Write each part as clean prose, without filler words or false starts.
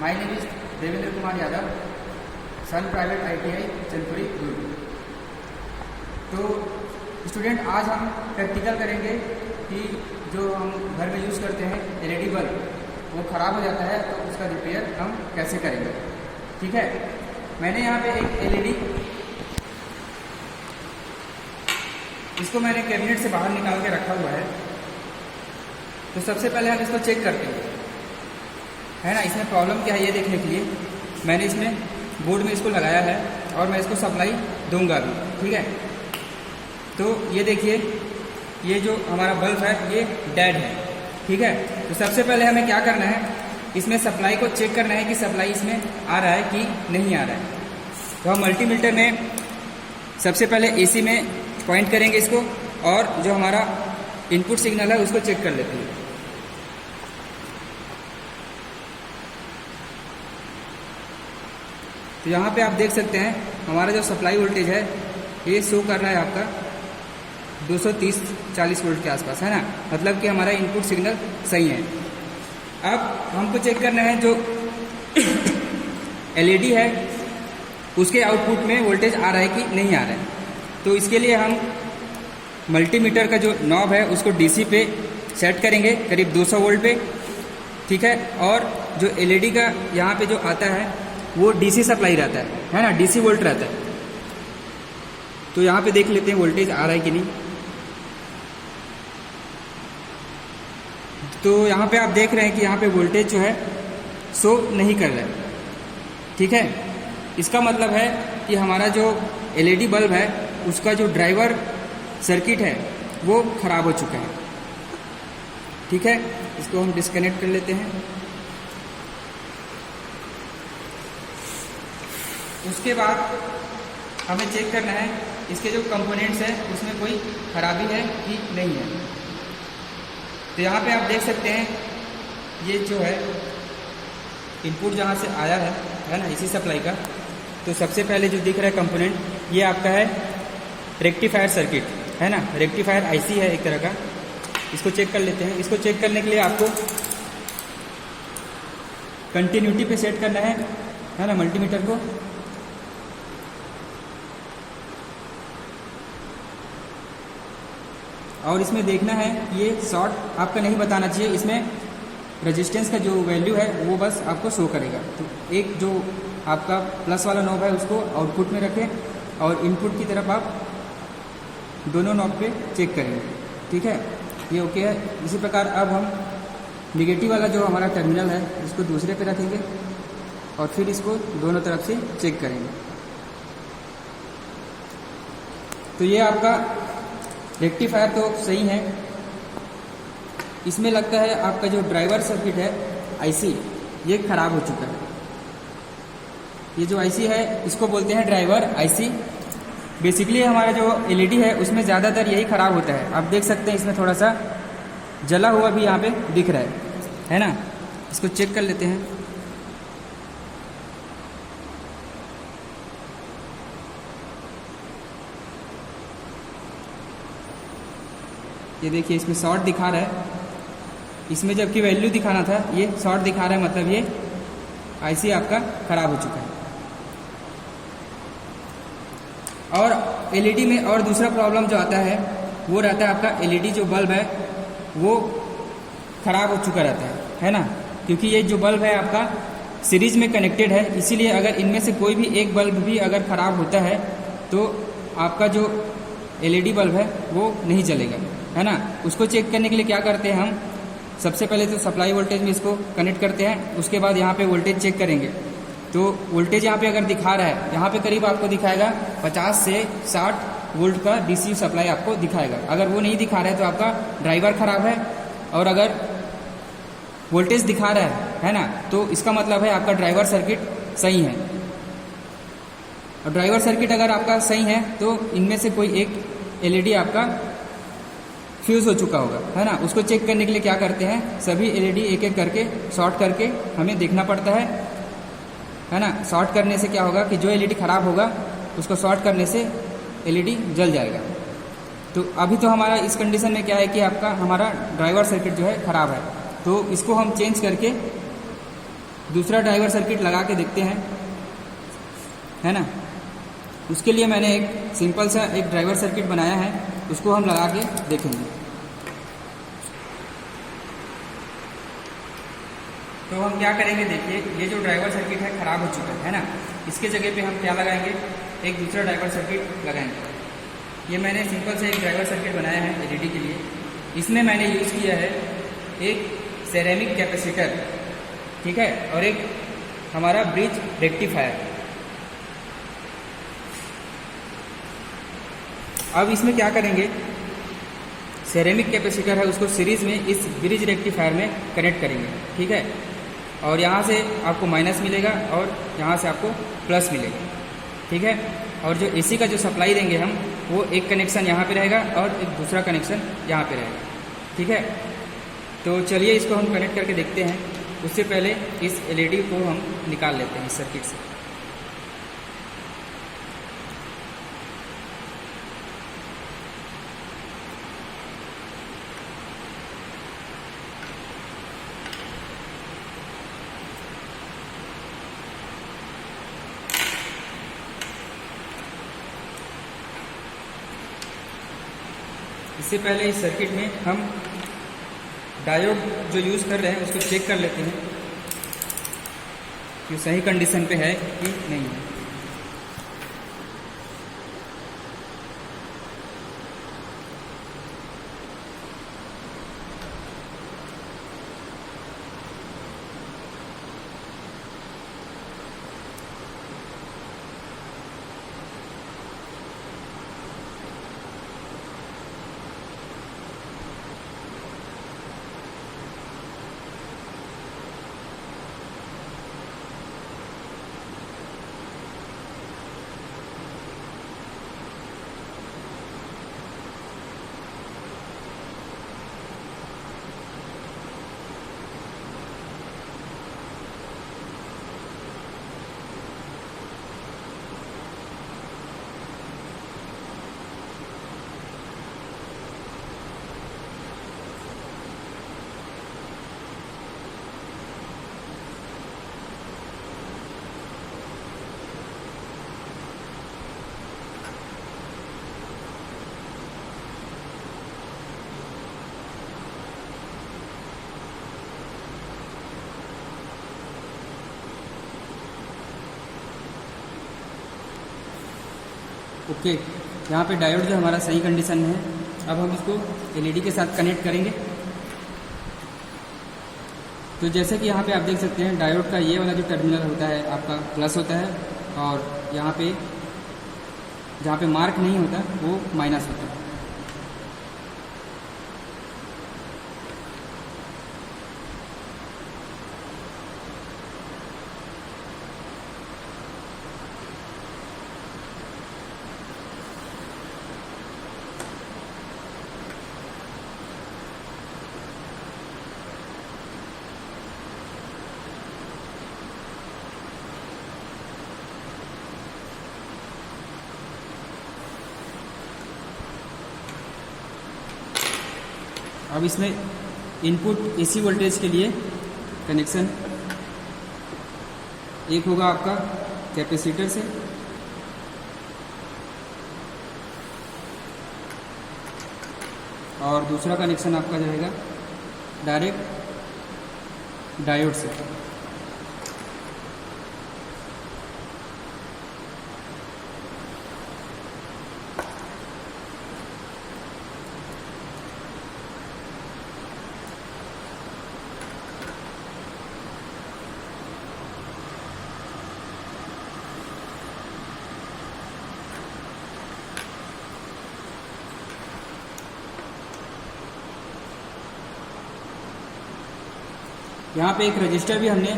My name is Devendra Kumar Yadav, sun private ITI Chandpuri Durg. तो student, आज हम प्रैक्टिकल करेंगे कि जो हम घर में यूज़ करते हैं LED बल्ब, वो ख़राब हो जाता है तो उसका रिपेयर हम कैसे करेंगे। ठीक है, मैंने यहाँ पे एक LED, इसको मैंने कैबिनेट से बाहर निकाल के रखा हुआ है। तो सबसे पहले हम इसको चेक करते हैं, है ना, इसमें प्रॉब्लम क्या है ये देखने के लिए मैंने इसमें बोर्ड में इसको लगाया है और मैं इसको सप्लाई दूंगा अभी। ठीक है, तो ये देखिए, ये जो हमारा बल्ब है ये डेड है। ठीक है, तो सबसे पहले हमें क्या करना है, इसमें सप्लाई को चेक करना है कि सप्लाई इसमें आ रहा है कि नहीं आ रहा है। तो हम मल्टीमीटर में सबसे पहले AC में पॉइंट करेंगे इसको, और जो हमारा इनपुट सिग्नल है उसको चेक कर लेते हैं। तो यहाँ पे आप देख सकते हैं हमारा जो सप्लाई वोल्टेज है ये शो कर रहा है आपका 230-40 वोल्ट के आसपास, है ना, मतलब कि हमारा इनपुट सिग्नल सही है। अब हमको चेक करना है जो LED है उसके आउटपुट में वोल्टेज आ रहा है कि नहीं आ रहा है। तो इसके लिए हम मल्टीमीटर का जो नॉब है उसको DC पे सेट करेंगे करीब 200 वोल्ट पे। ठीक है, और जो LED का यहाँ पे जो आता है वो DC सप्लाई रहता है ना, DC वोल्ट रहता है। तो यहाँ पे देख लेते हैं वोल्टेज आ रहा है कि नहीं। तो यहाँ पे आप देख रहे हैं कि यहाँ पे वोल्टेज जो है शो नहीं कर रहा है। ठीक है, इसका मतलब है कि हमारा जो LED बल्ब है उसका जो ड्राइवर सर्किट है वो खराब हो चुका है। ठीक है, इसको हम डिस्कनेक्ट कर लेते हैं। उसके बाद हमें चेक करना है इसके जो कंपोनेंट्स हैं उसमें कोई खराबी है कि नहीं है। तो यहाँ पे आप देख सकते हैं ये जो है इनपुट जहाँ से आया है ना, इसी सप्लाई का। तो सबसे पहले जो दिख रहा है कंपोनेंट ये आपका है रेक्टिफायर सर्किट, है ना, रेक्टिफायर IC है एक तरह का। इसको चेक कर लेते हैं। इसको चेक करने के लिए आपको कंटिन्यूटी पे सेट करना है ना, मल्टीमीटर को। और इसमें देखना है ये शॉर्ट आपका नहीं बताना चाहिए, इसमें रेजिस्टेंस का जो वैल्यू है वो बस आपको शो करेगा। तो एक जो आपका प्लस वाला नॉब है उसको आउटपुट में रखें और इनपुट की तरफ आप दोनों नॉब पे चेक करेंगे। ठीक है, ये ओके है। इसी प्रकार अब हम निगेटिव वाला जो हमारा टर्मिनल है इसको दूसरे पे रखेंगे और फिर इसको दोनों तरफ से चेक करेंगे। तो ये आपका रेक्टिफायर तो सही है। इसमें लगता है आपका जो ड्राइवर सर्किट है IC ये खराब हो चुका है। ये जो IC है इसको बोलते हैं ड्राइवर IC। बेसिकली हमारा जो LED है उसमें ज़्यादातर यही खराब होता है। आप देख सकते हैं इसमें थोड़ा सा जला हुआ भी यहाँ पे दिख रहा है ना। इसको चेक कर लेते हैं। ये देखिए इसमें शॉर्ट दिखा रहा है, इसमें जबकि वैल्यू दिखाना था ये शॉर्ट दिखा रहा है, मतलब ये IC आपका खराब हो चुका है। और LED में और दूसरा प्रॉब्लम जो आता है वो रहता है आपका LED जो बल्ब है वो खराब हो चुका रहता है ना, क्योंकि ये जो बल्ब है आपका सीरीज में कनेक्टेड है। इसीलिए अगर इनमें से कोई भी एक बल्ब भी अगर ख़राब होता है तो आपका जो LED बल्ब है वो नहीं चलेगा, है ना। उसको चेक करने के लिए क्या करते हैं हम, सबसे पहले तो सप्लाई वोल्टेज में इसको कनेक्ट करते हैं। उसके बाद यहाँ पे वोल्टेज चेक करेंगे। तो वोल्टेज यहाँ पे अगर दिखा रहा है, यहाँ पे करीब आपको दिखाएगा 50 से 60 वोल्ट का DC सप्लाई आपको दिखाएगा। अगर वो नहीं दिखा रहा है तो आपका ड्राइवर ख़राब है, और अगर वोल्टेज दिखा रहा है ना, तो इसका मतलब है आपका ड्राइवर सर्किट सही है। और ड्राइवर सर्किट अगर आपका सही है तो इनमें से कोई एक LED आपका फ्यूज़ हो चुका होगा, है ना। उसको चेक करने के लिए क्या करते हैं, सभी LED एक एक करके शॉर्ट करके हमें देखना पड़ता है ना। शॉर्ट करने से क्या होगा कि जो LED ख़राब होगा उसको शॉर्ट करने से LED जल जाएगा। तो अभी तो हमारा इस कंडीशन में क्या है कि आपका हमारा ड्राइवर सर्किट जो है ख़राब है, तो इसको हम चेंज करके दूसरा ड्राइवर सर्किट लगा के देखते हैं, है ना। उसके लिए मैंने एक सिंपल सा एक ड्राइवर सर्किट बनाया है, उसको हम लगा के देखेंगे। तो हम क्या करेंगे, देखिए ये जो ड्राइवर सर्किट है ख़राब हो चुका है ना। इसके जगह पे हम क्या लगाएंगे, एक दूसरा ड्राइवर सर्किट लगाएंगे। ये मैंने सिंपल से एक ड्राइवर सर्किट बनाया है एलईडी के लिए। इसमें मैंने यूज़ किया है एक सेरेमिक कैपेसिटर, ठीक है, और एक हमारा ब्रिज रेक्टिफायर। अब इसमें क्या करेंगे, सेरेमिक कैपेसिटर है उसको सीरीज़ में इस ब्रिज रेक्टिफायर में कनेक्ट करेंगे, ठीक है। और यहाँ से आपको माइनस मिलेगा और यहाँ से आपको प्लस मिलेगा, ठीक है। और जो एसी का जो सप्लाई देंगे हम, वो एक कनेक्शन यहाँ पे रहेगा और एक दूसरा कनेक्शन यहाँ पे रहेगा, ठीक है। तो चलिए इसको हम कनेक्ट करके देखते हैं। उससे पहले इस एलईडी को हम निकाल लेते हैं इस सर्किट से। इससे पहले इस सर्किट में हम डायोड जो यूज़ कर रहे हैं उसको चेक कर लेते हैं कि सही कंडीशन पे है कि नहीं है। ओके, यहाँ पे डायोड जो हमारा सही कंडीशन में है। अब हम इसको एलईडी के साथ कनेक्ट करेंगे। तो जैसे कि यहाँ पे आप देख सकते हैं, डायोड का ये वाला जो टर्मिनल होता है आपका प्लस होता है, और यहाँ पे जहाँ पे मार्क नहीं होता वो माइनस होता है। अब इसमें इनपुट एसी वोल्टेज के लिए कनेक्शन एक होगा आपका कैपेसिटर से, और दूसरा कनेक्शन आपका रहेगा डायरेक्ट डायोड से। यहाँ पे एक रजिस्टर भी हमने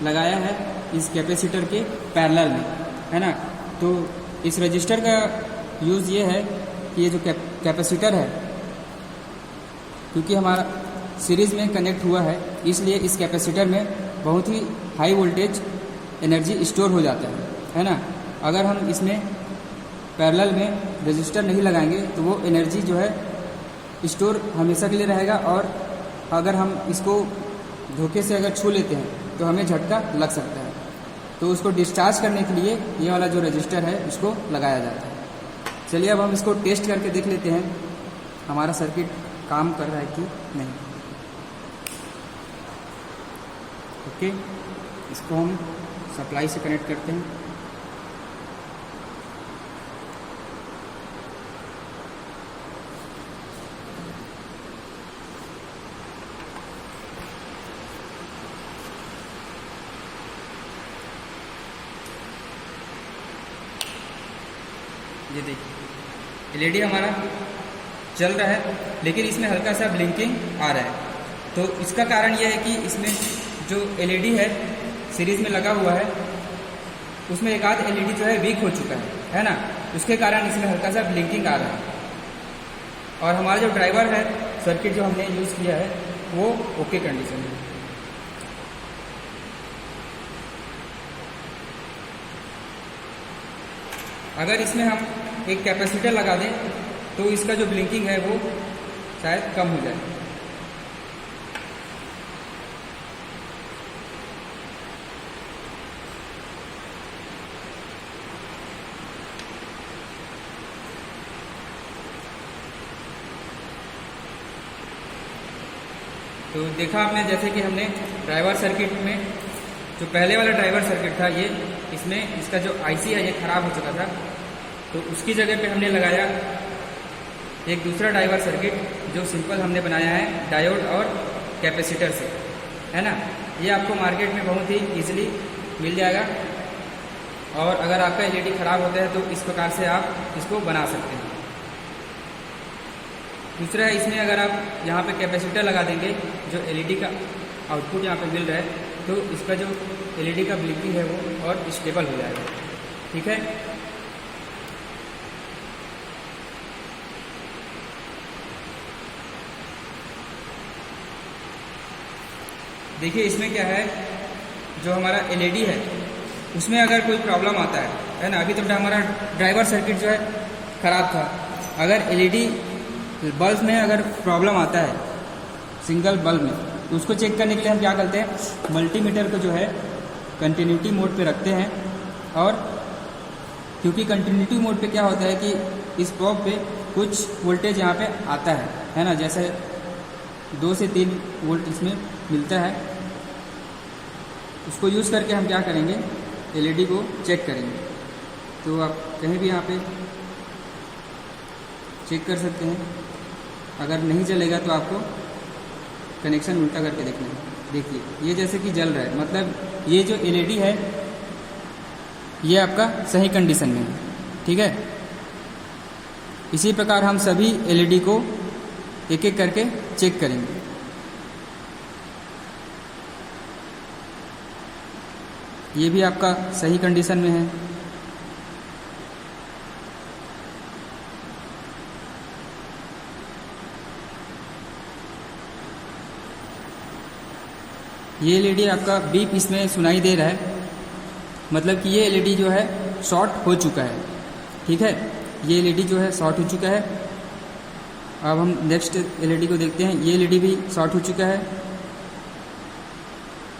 लगाया है इस कैपेसिटर के पैरेलल में, है ना। तो इस रजिस्टर का यूज़ ये है कि ये जो कैपेसिटर है, क्योंकि हमारा सीरीज़ में कनेक्ट हुआ है, इसलिए इस कैपेसिटर में बहुत ही हाई वोल्टेज एनर्जी स्टोर हो जाता है ना। अगर हम इसमें पैरेलल में रजिस्टर नहीं लगाएंगे तो वो एनर्जी जो है स्टोर हमेशा के लिए रहेगा, और अगर हम इसको धोखे से अगर छू लेते हैं तो हमें झटका लग सकता है। तो उसको डिस्चार्ज करने के लिए ये वाला जो रजिस्टर है उसको लगाया जाता है। चलिए अब हम इसको टेस्ट करके देख लेते हैं हमारा सर्किट काम कर रहा है कि नहीं। ओके, इसको हम सप्लाई से कनेक्ट करते हैं। ये देखिए एलईडी हमारा चल रहा है, लेकिन इसमें हल्का सा ब्लिंकिंग आ रहा है। तो इसका कारण ये है कि इसमें जो एलईडी है सीरीज में लगा हुआ है उसमें एक आध एलईडी जो है वीक हो चुका है ना, उसके कारण इसमें हल्का सा ब्लिंकिंग आ रहा है। और हमारा जो ड्राइवर है सर्किट जो हमने यूज़ किया है वो ओके कंडीशन में। अगर इसमें हम एक कैपेसिटर लगा दें तो इसका जो ब्लिंकिंग है वो शायद कम हो जाए। तो देखा आपने जैसे कि हमने ड्राइवर सर्किट में जो पहले वाला ड्राइवर सर्किट था ये इसमें इसका जो आईसी है ये ख़राब हो चुका था, तो उसकी जगह पे हमने लगाया एक दूसरा ड्राइवर सर्किट जो सिंपल हमने बनाया है डायोड और कैपेसिटर से, है ना। ये आपको मार्केट में बहुत ही ईजिली मिल जाएगा। और अगर आपका एलईडी ख़राब होता है तो इस प्रकार से आप इसको बना सकते हैं। दूसरा है इसमें अगर आप यहाँ पे कैपेसिटर लगा देंगे जो एलईडी का आउटपुट यहाँ पे मिल रहा है तो इसका जो एलईडी का ब्लिंकिंग है वो और स्टेबल हो जाएगा। ठीक है, देखिए इसमें क्या है, जो हमारा एलईडी है उसमें अगर कोई प्रॉब्लम आता है ना, अभी तो हमारा ड्राइवर सर्किट जो है ख़राब था। अगर एलईडी बल्ब में अगर प्रॉब्लम आता है सिंगल बल्ब में, तो उसको चेक करने के लिए हम क्या करते हैं, मल्टीमीटर को जो है कंटिन्यूटी मोड पे रखते हैं। और क्योंकि कंटिन्यूटी मोड पे क्या होता है कि इस प्रोब पे कुछ वोल्टेज यहाँ पे आता है ना, जैसे 2 से 3 वोल्ट इसमें मिलता है। उसको यूज़ करके हम क्या करेंगे, एलईडी को चेक करेंगे। तो आप कहीं भी यहाँ पे चेक कर सकते हैं। अगर नहीं चलेगा तो आपको कनेक्शन उल्टा करके देखना है। देखिए ये जैसे कि जल रहा है, मतलब ये जो एलईडी है ये आपका सही कंडीशन में है। ठीक है, इसी प्रकार हम सभी एलईडी को एक एक करके चेक करेंगे। ये भी आपका सही कंडीशन में है। ये एलईडी आपका बीप इसमें सुनाई दे रहा है, मतलब कि ये एलईडी जो है शॉर्ट हो चुका है। ठीक है, ये एलईडी जो है शॉर्ट हो चुका है। अब हम नेक्स्ट एलईडी को देखते हैं। ये एलईडी भी शॉर्ट हो चुका है,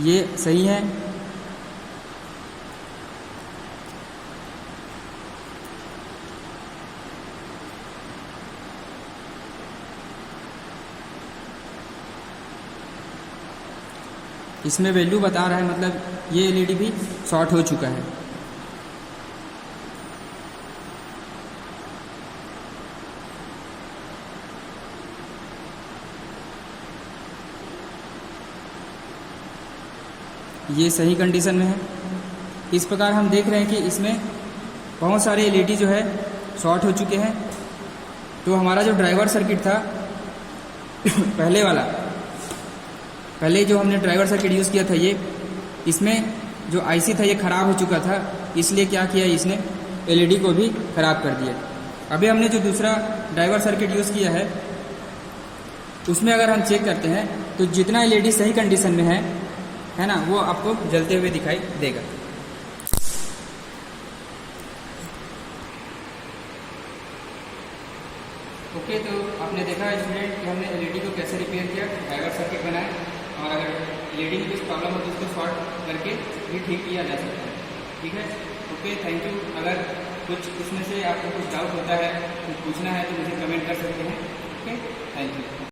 ये सही है। इसमें वैल्यू बता रहा है, मतलब ये एलईडी भी शॉर्ट हो चुका है। ये सही कंडीशन में है। इस प्रकार हम देख रहे हैं कि इसमें बहुत सारे एलईडी जो है शॉर्ट हो चुके हैं। तो हमारा जो ड्राइवर सर्किट था पहले वाला, पहले जो हमने ड्राइवर सर्किट यूज़ किया था ये, इसमें जो आईसी था ये ख़राब हो चुका था, इसलिए क्या किया इसने एलईडी को भी ख़राब कर दिया। अभी हमने जो दूसरा ड्राइवर सर्किट यूज़ किया है उसमें अगर हम चेक करते हैं तो जितना एलईडी सही कंडीशन में है ना, वो आपको जलते हुए दिखाई देगा। ओके, तो आपने देखा स्टूडेंट कि हमने एलईडी को कैसे रिपेयर किया, ड्राइवर सर्किट बनाया। और अगर एलईडी में कुछ प्रॉब्लम हो तो उसको सॉल्व करके भी ठीक किया जा सकता है। ठीक है, ओके, थैंक यू। अगर कुछ इसमें से आपको कुछ डाउट होता है, कुछ पूछना है तो मुझे कमेंट कर सकते हैं। Okay, thank you.